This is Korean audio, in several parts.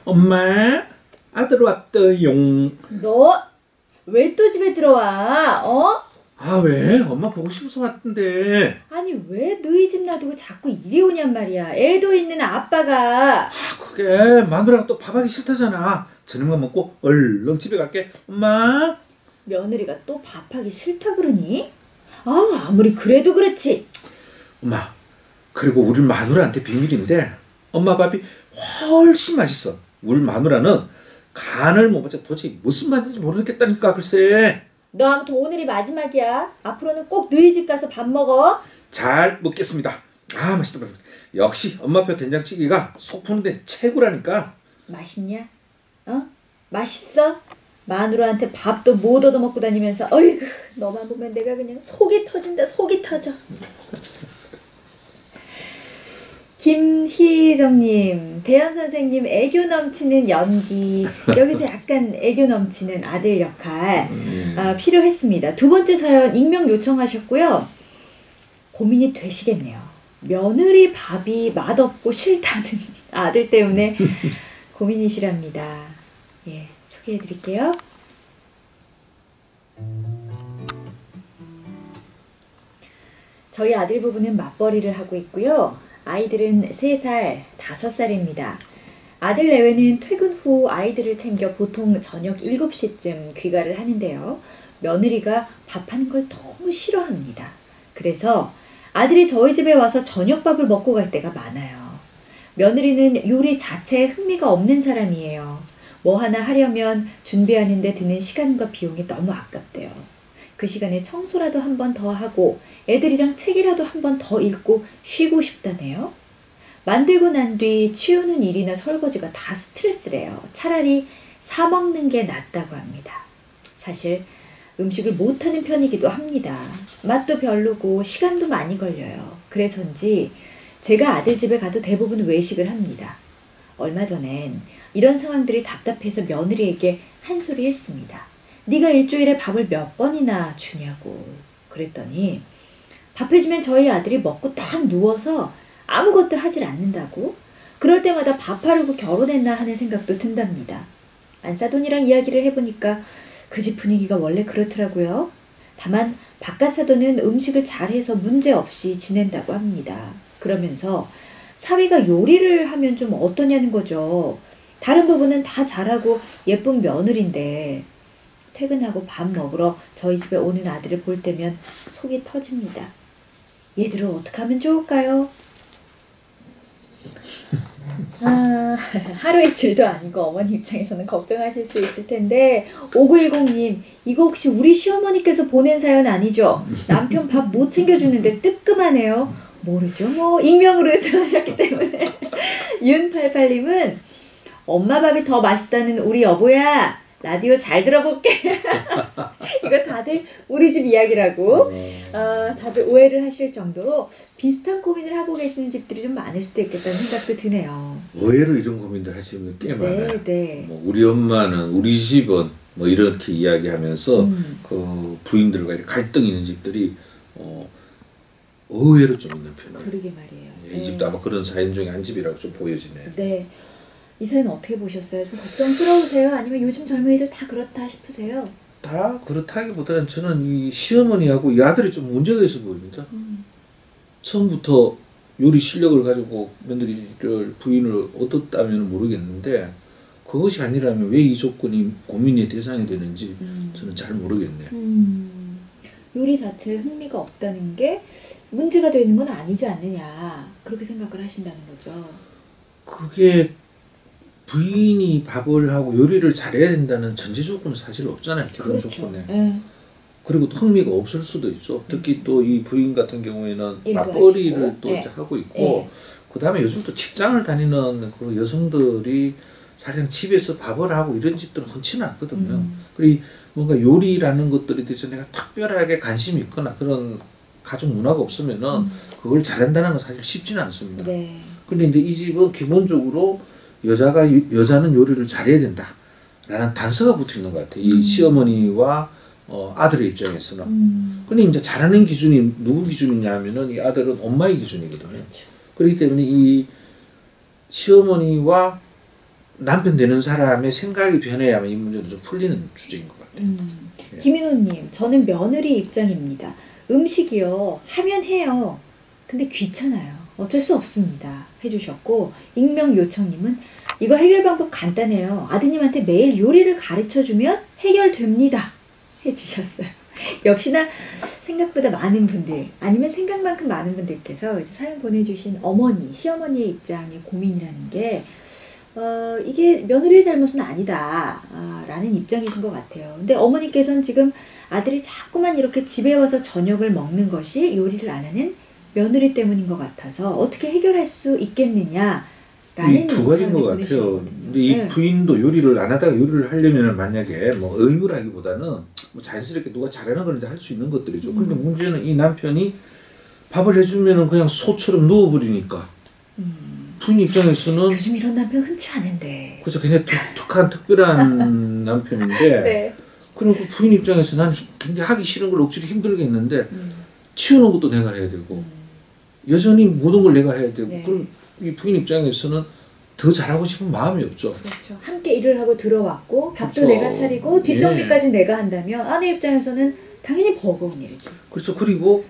엄마, 아들 왔더용. 너 왜 또 집에 들어와? 어? 아, 왜? 엄마 보고 싶어서 왔던데. 아니 왜 너희 집 놔두고 자꾸 이리 오냔 말이야. 애도 있는 아빠가. 그게 마누라가 또 밥하기 싫다잖아. 저녁만 먹고 얼른 집에 갈게. 엄마. 며느리가 또 밥하기 싫다 그러니? 아우 아무리 그래도 그렇지. 엄마, 그리고 우리 마누라한테 비밀인데 엄마 밥이 훨씬 맛있어. 우리 마누라는 간을 못 맞춰 도대체 무슨 맛인지 모르겠다니까. 글쎄. 너 아무튼 오늘이 마지막이야. 앞으로는 꼭 너희 집 가서 밥 먹어. 잘 먹겠습니다. 아, 맛있다. 역시 엄마표 된장찌개가 속 푸는데 최고라니까. 맛있냐? 어? 맛있어? 마누라한테 밥도 못 얻어먹고 다니면서 어이구 너만 보면 내가 그냥 속이 터진다. 속이 터져. 김희정님, 대현 선생님 애교 넘치는 연기, 여기서 약간 애교 넘치는 아들 역할 필요했습니다. 두 번째 사연 익명 요청하셨고요. 고민이 되시겠네요. 며느리 밥이 맛없고 싫다는 아들 때문에 고민이시랍니다. 예, 소개해드릴게요. 저희 아들 부부는 맞벌이를 하고 있고요. 아이들은 3살, 5살입니다. 아들 내외는 퇴근 후 아이들을 챙겨 보통 저녁 7시쯤 귀가를 하는데요. 며느리가 밥하는 걸 너무 싫어합니다. 그래서 아들이 저희 집에 와서 저녁밥을 먹고 갈 때가 많아요. 며느리는 요리 자체에 흥미가 없는 사람이에요. 뭐 하나 하려면 준비하는 데 드는 시간과 비용이 너무 아깝대요. 그 시간에 청소라도 한 번 더 하고 애들이랑 책이라도 한 번 더 읽고 쉬고 싶다네요. 만들고 난 뒤 치우는 일이나 설거지가 다 스트레스래요. 차라리 사 먹는 게 낫다고 합니다. 사실 음식을 못하는 편이기도 합니다. 맛도 별로고 시간도 많이 걸려요. 그래서인지 제가 아들 집에 가도 대부분 외식을 합니다. 얼마 전엔 이런 상황들이 답답해서 며느리에게 한 소리 했습니다. 네가 일주일에 밥을 몇 번이나 주냐고. 그랬더니 밥 해주면 저희 아들이 먹고 딱 누워서 아무것도 하질 않는다고? 그럴 때마다 밥하려고 결혼했나 하는 생각도 든답니다. 안사돈이랑 이야기를 해보니까 그 집 분위기가 원래 그렇더라고요. 다만 바깥사돈은 음식을 잘해서 문제없이 지낸다고 합니다. 그러면서 사위가 요리를 하면 좀 어떠냐는 거죠. 다른 부부는 다 잘하고 예쁜 며느리인데 퇴근하고 밥 먹으러 저희 집에 오는 아들을 볼 때면 속이 터집니다. 얘들은 어떻게 하면 좋을까요? 하루 이틀도 아니고 어머니 입장에서는 걱정하실 수 있을 텐데 5910님 이거 혹시 우리 시어머니께서 보낸 사연 아니죠? 남편 밥 못 챙겨주는데 뜨끔하네요. 모르죠 뭐 익명으로 요청하셨기 때문에 윤88님은 엄마 밥이 더 맛있다는 우리 여보야 라디오 잘 들어볼게. 이거 다들 우리 집 이야기라고 다들 오해를 하실 정도로 비슷한 고민을 하고 계시는 집들이 좀 많을 수도 있겠다는 생각도 드네요. 의외로 이런 고민들 하시는 분이 꽤 많아요. 네. 뭐 우리 엄마는 우리 집은 뭐 이렇게 이야기하면서 그 부인들과 이렇게 갈등 있는 집들이 의외로 좀 있는 편이에요. 그러게 말이에요. 이 집도 아마 그런 사연 중에 한 집이라고 좀 보여지네. 네. 이 사연 어떻게 보셨어요? 좀 걱정스러우세요? 아니면 요즘 젊은이들 다 그렇다 싶으세요? 다 그렇다기보다는 저는 이 시어머니하고 이 아들이 좀 문제가 있어 보입니다. 처음부터 요리 실력을 가지고 며느리를 부인을 얻었다면 모르겠는데 그것이 아니라면 왜 이 조건이 고민의 대상이 되는지 저는 잘 모르겠네요. 요리 자체에 흥미가 없다는 게 문제가 되는 건 아니지 않느냐 그렇게 생각을 하신다는 거죠. 그게 부인이 밥을 하고 요리를 잘해야 된다는 전제 조건은 사실 없잖아요. 결혼 그렇죠. 조건에. 네. 그리고 또 흥미가 없을 수도 있죠. 특히 또 이 부인 같은 경우에는 일도 맞벌이를 하시고. 또 네. 이제 하고 있고 네. 그 다음에 요즘 또 직장을 다니는 그 여성들이 사실상 집에서 밥을 하고 이런 집들은 흔치는 않거든요. 그리고 뭔가 요리라는 것들에 대해서 내가 특별하게 관심이 있거나 그런 가족 문화가 없으면은 그걸 잘한다는 건 사실 쉽지는 않습니다. 네. 근데 이제 이 집은 기본적으로 여자는 요리를 잘해야 된다라는 단서가 붙어 있는 것 같아요. 이 시어머니와 아들의 입장에서는. 근데 이제 잘하는 기준이 누구 기준이냐 하면은 이 아들은 엄마의 기준이거든요. 그렇기 때문에 이 시어머니와 남편 되는 사람의 생각이 변해야만 이 문제는 좀 풀리는 주제인 것 같아요. 예. 김인호님, 저는 며느리 입장입니다. 음식이요, 하면 해요. 근데 귀찮아요. 어쩔 수 없습니다. 해주셨고, 익명 요청님은 이거 해결 방법 간단해요. 아드님한테 매일 요리를 가르쳐주면 해결됩니다. 해주셨어요. 역시나 생각보다 많은 분들, 아니면 생각만큼 많은 분들께서 이제 사연 보내주신 어머니, 시어머니의 입장의 고민이라는 게 이게 며느리의 잘못은 아니다 라는 입장이신 것 같아요. 근데 어머니께서는 지금 아들이 자꾸만 이렇게 집에 와서 저녁을 먹는 것이 요리를 안 하는 며느리 때문인 것 같아서 어떻게 해결할 수 있겠느냐 라는 이 두 가지인 것 같아요. 근데 이 네. 부인도 요리를 안 하다가 요리를 하려면 만약에 뭐 의무라기보다는 뭐 자연스럽게 누가 잘하는 걸 할 수 있는 것들이죠. 근데 문제는 이 남편이 밥을 해주면은 그냥 소처럼 누워버리니까 부인 입장에서는 요즘 이런 남편 흔치 않은데. 그래서 굉장히 독특한 특별한 남편인데 네. 그리고 그 부인 입장에서 난 굉장히 하기 싫은 걸 억지로 힘들게 했는데 치우는 것도 내가 해야 되고 여전히 모든 걸 내가 해야 되고 네. 그럼 이 부인 입장에서는 더 잘하고 싶은 마음이 없죠. 그렇죠. 함께 일을 하고 들어왔고 밥도 그렇죠. 내가 차리고 뒷정리까지 내가 한다면 아내 입장에서는 당연히 버거운 일이죠. 그렇죠. 그리고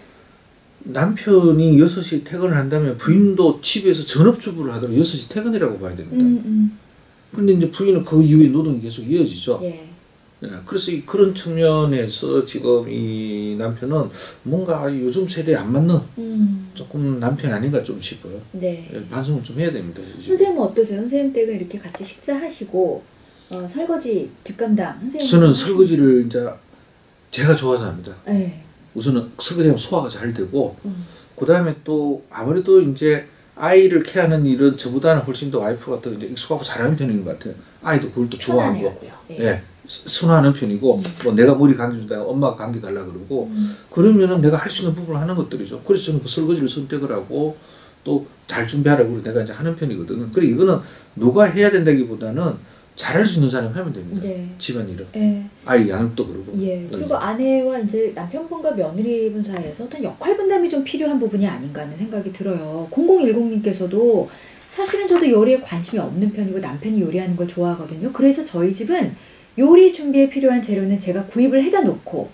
남편이 6시에 퇴근을 한다면 부인도 집에서 전업주부를 하더라도 6시 퇴근이라고 봐야 됩니다. 근데 이제 부인은 그 이후에 노동이 계속 이어지죠. 예. 예, 그래서 그런 측면에서 지금 이 남편은 뭔가 요즘 세대에 안 맞는 조금 남편 아닌가 좀 싶어요. 네. 예, 반성을 좀 해야 됩니다. 이제. 선생님은 어떠세요? 선생님 댁은 이렇게 같이 식사하시고 설거지 뒷감당 선생님. 저는 설거지를 이제 제가 좋아서 합니다. 네. 우선은 설거지하면 소화가 잘 되고 그 다음에 또 아무래도 이제 아이를 케어하는 일은 저보다는 훨씬 더 와이프가 더 이제 익숙하고 잘하는 편인 것 같아요. 아이도 그걸 또 좋아하고, 편안해하고요. 예. 예, 선호하는 편이고, 뭐 내가 머리 감겨준다고 엄마가 감겨달라 그러고, 그러면은 내가 할 수 있는 부분을 하는 것들이죠. 그래서 저는 그 설거지를 선택을 하고 또 잘 준비하라고 그래서 내가 이제 하는 편이거든요. 그리고 이거는 누가 해야 된다기보다는 잘할 수 있는 사람이 하면 됩니다. 네. 집안일을. 예. 아이 양육도 그러고. 예. 그리고 아내와 이제 남편분과 며느리분 사이에서 어떤 역할 분담이 좀 필요한 부분이 아닌가 하는 생각이 들어요. 0010님께서도 사실은 저도 요리에 관심이 없는 편이고 남편이 요리하는 걸 좋아하거든요. 그래서 저희 집은 요리 준비에 필요한 재료는 제가 구입을 해다 놓고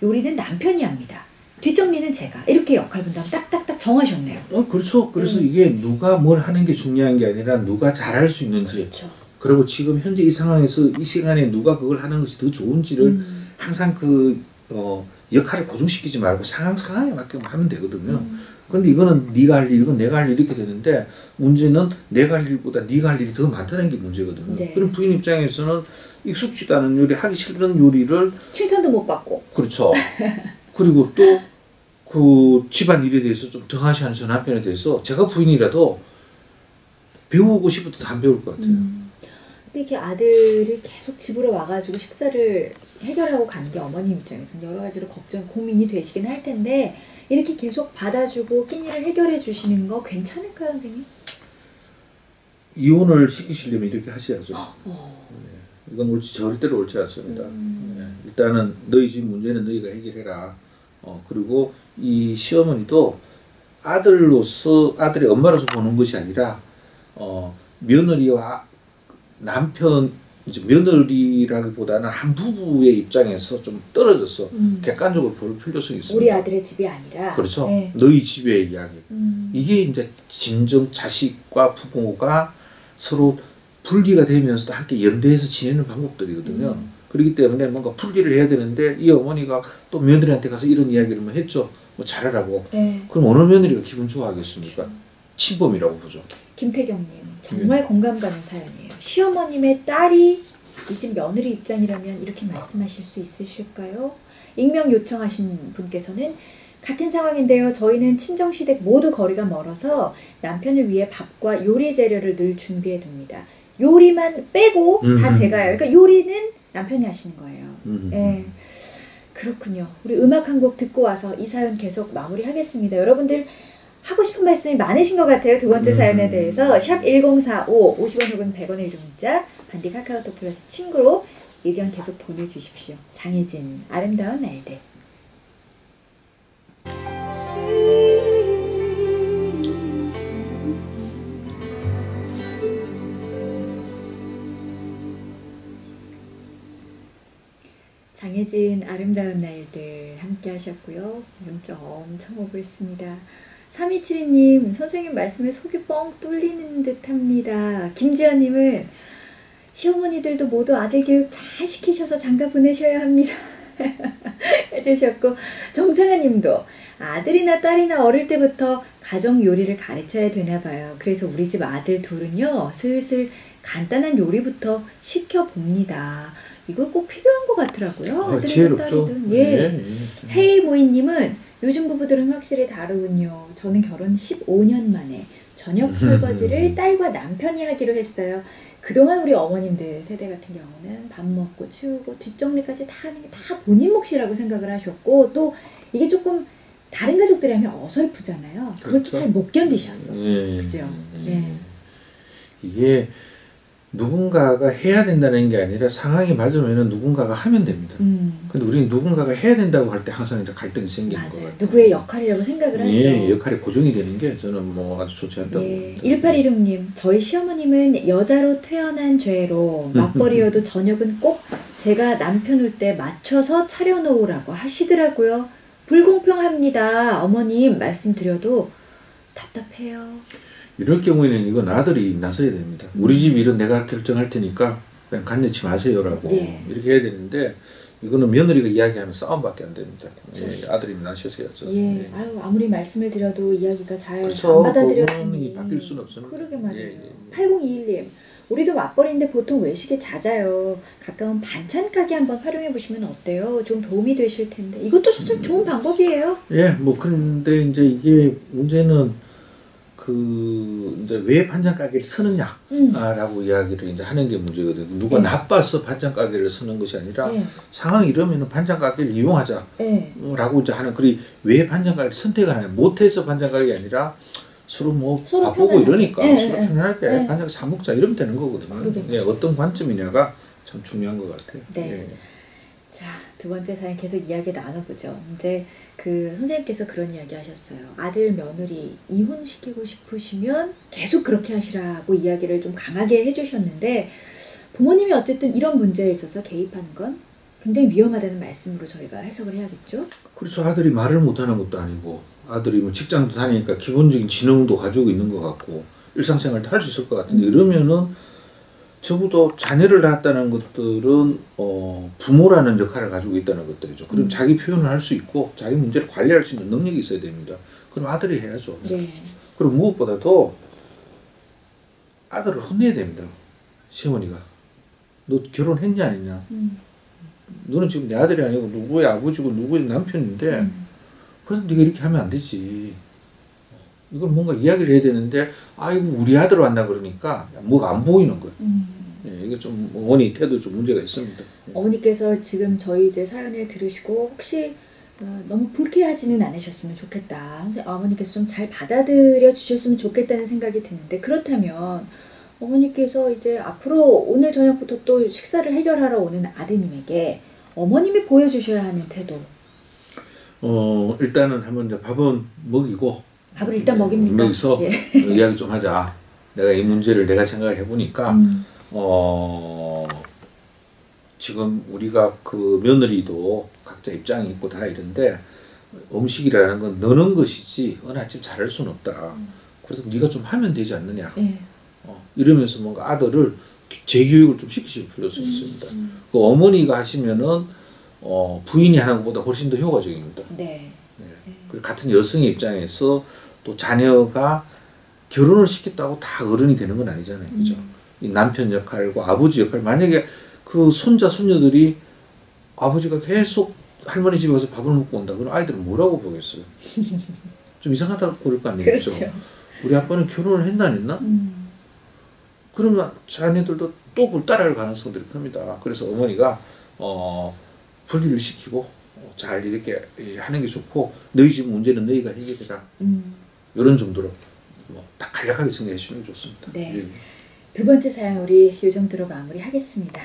요리는 남편이 합니다. 뒷정리는 제가. 이렇게 역할 분담 딱딱딱 정하셨네요. 그렇죠. 그래서 이게 누가 뭘 하는 게 중요한 게 아니라 누가 잘할 수 있는지. 그렇죠. 그리고 지금 현재 이 상황에서 이 시간에 누가 그걸 하는 것이 더 좋은지를 항상 역할을 고정시키지 말고 상황에 맞게 하면 되거든요. 그런데 이거는 네가 할 일, 이건 내가 할 일 이렇게 되는데 문제는 내가 할 일보다 네가 할 일이 더 많다는 게 문제거든요. 네. 그럼 부인 입장에서는 익숙지도 않은 요리, 하기 싫은 요리를 칭찬도 못 받고. 그렇죠. 그리고 또 그 집안 일에 대해서 좀 등하시하는 저 남편에 대해서 제가 부인이라도 배우고 싶어도 안 배울 것 같아요. 근데 이렇게 아들이 계속 집으로 와가지고 식사를 해결하고 간 게 어머님 입장에서는 여러 가지로 걱정, 고민이 되시긴 할 텐데 이렇게 계속 받아주고 끼니를 해결해 주시는 거 괜찮을까요, 선생님? 이혼을 시키시려면 이렇게 하셔야죠. 네. 이건 절대로 옳지 않습니다. 네. 일단은 너희 집 문제는 너희가 해결해라. 그리고 이 시어머니도 아들로서 아들의 엄마로서 보는 것이 아니라 며느리와 남편 이제 며느리라기보다는 한 부부의 입장에서 좀 떨어져서 객관적으로 볼 필요성이 있습니다. 우리 아들의 집이 아니라. 그렇죠. 네. 너희 집의 이야기. 이게 이제 진정 자식과 부모가 서로 분리가 되면서도 함께 연대해서 지내는 방법들이거든요. 그렇기 때문에 뭔가 분리를 해야 되는데 이 어머니가 또 며느리한테 가서 이런 이야기를 뭐 했죠. 뭐 잘하라고. 네. 그럼 어느 며느리가 기분 좋아하겠습니까? 친범이라고 보죠. 김태경님, 정말 공감 가는 사연이에요. 시어머님의 딸이 이 집 며느리 입장이라면 이렇게 말씀하실 수 있으실까요? 익명 요청하신 분께서는 같은 상황인데요. 저희는 친정시댁 모두 거리가 멀어서 남편을 위해 밥과 요리 재료를 늘 준비해 둡니다. 요리만 빼고 다 제가 해요. 그러니까 요리는 남편이 하시는 거예요. 예. 그렇군요. 우리 음악 한 곡 듣고 와서 이 사연 계속 마무리하겠습니다. 여러분들 하고 싶은 말씀이 많으신 것 같아요. 두 번째 사연에 대해서 샵 1045 50원 혹은 100원의 유료 문자 반디 카카오톡 플러스 친구로 의견 계속 보내주십시오. 장혜진 아름다운 날들. 정혜진 아름다운 날들 함께 하셨고요. 문자 엄청 오고 있습니다. 3272님, 선생님 말씀에 속이 뻥 뚫리는 듯 합니다. 김지연님은 시어머니들도 모두 아들 교육 잘 시키셔서 장가 보내셔야 합니다. 해주셨고, 정창아님도 아들이나 딸이나 어릴 때부터 가정 요리를 가르쳐야 되나 봐요. 그래서 우리 집 아들 둘은요, 슬슬 간단한 요리부터 시켜봅니다. 이거 꼭 필요한 것 같더라고요. 아들이든 딸이든. 예. 헤이모이님은 요즘 부부들은 확실히 다르군요. 저는 결혼 15년 만에 저녁 설거지를 딸과 남편이 하기로 했어요. 그동안 우리 어머님들 세대 같은 경우는 밥 먹고 치우고 뒷정리까지 다 하는 게 다 본인 몫이라고 생각을 하셨고, 또 이게 조금 다른 가족들이 하면 어설프잖아요. 그것도 그렇죠. 잘 못 견디셨었어요. 그죠? 네. 이게 누군가가 해야 된다는 게 아니라 상황이 맞으면 누군가가 하면 됩니다. 근데 우리는 누군가가 해야 된다고 할 때 항상 이제 갈등이 생기는 맞아요. 것 같아요. 누구의 역할이라고 생각을 하죠. 예, 역할이 고정이 되는 게 저는 뭐 아주 좋지 않다고 예. 봅니다. 1816님, 저희 시어머님은 여자로 태어난 죄로 맞벌이여도 저녁은 꼭 제가 남편 올 때 맞춰서 차려놓으라고 하시더라고요. 불공평합니다. 어머님 말씀드려도 답답해요. 이럴 경우에는 이건 아들이 나서야 됩니다. 우리 집 일은 내가 결정할 테니까 그냥 간여치 마세요라고 예. 이렇게 해야 되는데, 이거는 며느리가 이야기하면 싸움밖에 안 됩니다. 예, 아들이 나서서 해야죠. 예. 예. 아유, 아무리 말씀을 드려도 이야기가 잘 안 그렇죠. 받아들여지니. 그분이 바뀔 수는 없습니다. 그러게 말이에요. 예, 예, 예. 8021님, 우리도 맞벌이인데 보통 외식이 잦아요. 가까운 반찬 가게 한번 활용해 보시면 어때요? 좀 도움이 되실 텐데. 이것도 사실 좋은 방법이에요. 예, 뭐 그런데 이제 이게 문제는 그 이제 왜 반찬 가게를 쓰느냐라고 이야기를 이제 하는 게 문제거든요. 누가 네. 나빠서 반찬 가게를 쓰는 것이 아니라 네. 상황이 이러면은 반찬 가게를 이용하자라고 네. 이제 하는. 그리 왜 반찬 가게를 선택하냐, 못해서 반찬 가게 아니라 서로 뭐 서로 바쁘고 편안하게. 이러니까 네, 서로 네, 편하게 네. 반찬 사 먹자 이러면 되는 거거든요. 그러게요. 예, 어떤 관점이냐가 참 중요한 것 같아요. 네. 예. 자, 두 번째 사연 계속 이야기 나눠보죠. 이제 그 선생님께서 그런 이야기 하셨어요. 아들, 며느리 이혼시키고 싶으시면 계속 그렇게 하시라고 이야기를 좀 강하게 해주셨는데, 부모님이 어쨌든 이런 문제에 있어서 개입하는 건 굉장히 위험하다는 말씀으로 저희가 해석을 해야겠죠? 그래서 아들이 말을 못하는 것도 아니고, 아들이 뭐 직장도 다니니까 기본적인 지능도 가지고 있는 것 같고 일상생활도 할 수 있을 것 같은데, 이러면은 적어도 자녀를 낳았다는 것들은 부모라는 역할을 가지고 있다는 것들이죠. 그럼 자기 표현을 할 수 있고 자기 문제를 관리할 수 있는 능력이 있어야 됩니다. 그럼 아들이 해야죠. 네. 그리고 무엇보다도 아들을 혼내야 됩니다. 시어머니가. 너 결혼했냐 안 했냐. 너는 지금 내 아들이 아니고 누구의 아버지고 누구의 남편인데 그래서 네가 이렇게 하면 안 되지. 이건 뭔가 이야기를 해야 되는데, 아이고 우리 아들 왔나 그러니까 뭐가 안 보이는 거예요. 예, 이게 좀 어머니 태도 좀 문제가 있습니다. 예. 어머니께서 지금 저희 이제 사연을 들으시고 혹시 너무 불쾌하지는 않으셨으면 좋겠다. 어머니께서 좀 잘 받아들여 주셨으면 좋겠다는 생각이 드는데, 그렇다면 어머니께서 이제 앞으로 오늘 저녁부터 또 식사를 해결하러 오는 아드님에게 어머님이 보여주셔야 하는 태도. 일단은 한번 이제 밥은 먹이고, 밥을 일단 먹입니까? 여기서 예. 이야기 좀 하자. 내가 이 문제를 내가 생각을 해보니까 지금 우리가 그 며느리도 각자 입장이 있고 다 이런데, 음식이라는 건 너는 것이지 어느 아침 잘할 수는 없다. 그래서 네가 좀 하면 되지 않느냐. 예. 이러면서 뭔가 아들을 재교육을 좀 시키실 필요가 있습니다. 그 어머니가 하시면은 부인이 하는 것보다 훨씬 더 효과적입니다. 네. 네. 그리고 같은 여성의 입장에서 또 자녀가 결혼을 시켰다고 다 어른이 되는 건 아니잖아요. 그죠? 이 남편 역할과 아버지 역할, 만약에 그 손자, 손녀들이 아버지가 계속 할머니 집에 가서 밥을 먹고 온다. 그럼 아이들은 뭐라고 보겠어요? 좀 이상하다고 그럴 거 아니에요. 그렇죠. 우리 아빠는 결혼을 했나 안 했나? 그러면 자녀들도 또 그걸 따라갈 가능성들이 큽니다. 그래서 어머니가 분리를 시키고 잘 이렇게 하는 게 좋고, 너희 집 문제는 너희가 해결해라. 이런 정도로 딱 간략하게 정리해 주시는 게 좋습니다. 네. 예. 두 번째 사연 우리 이 정도로 마무리하겠습니다.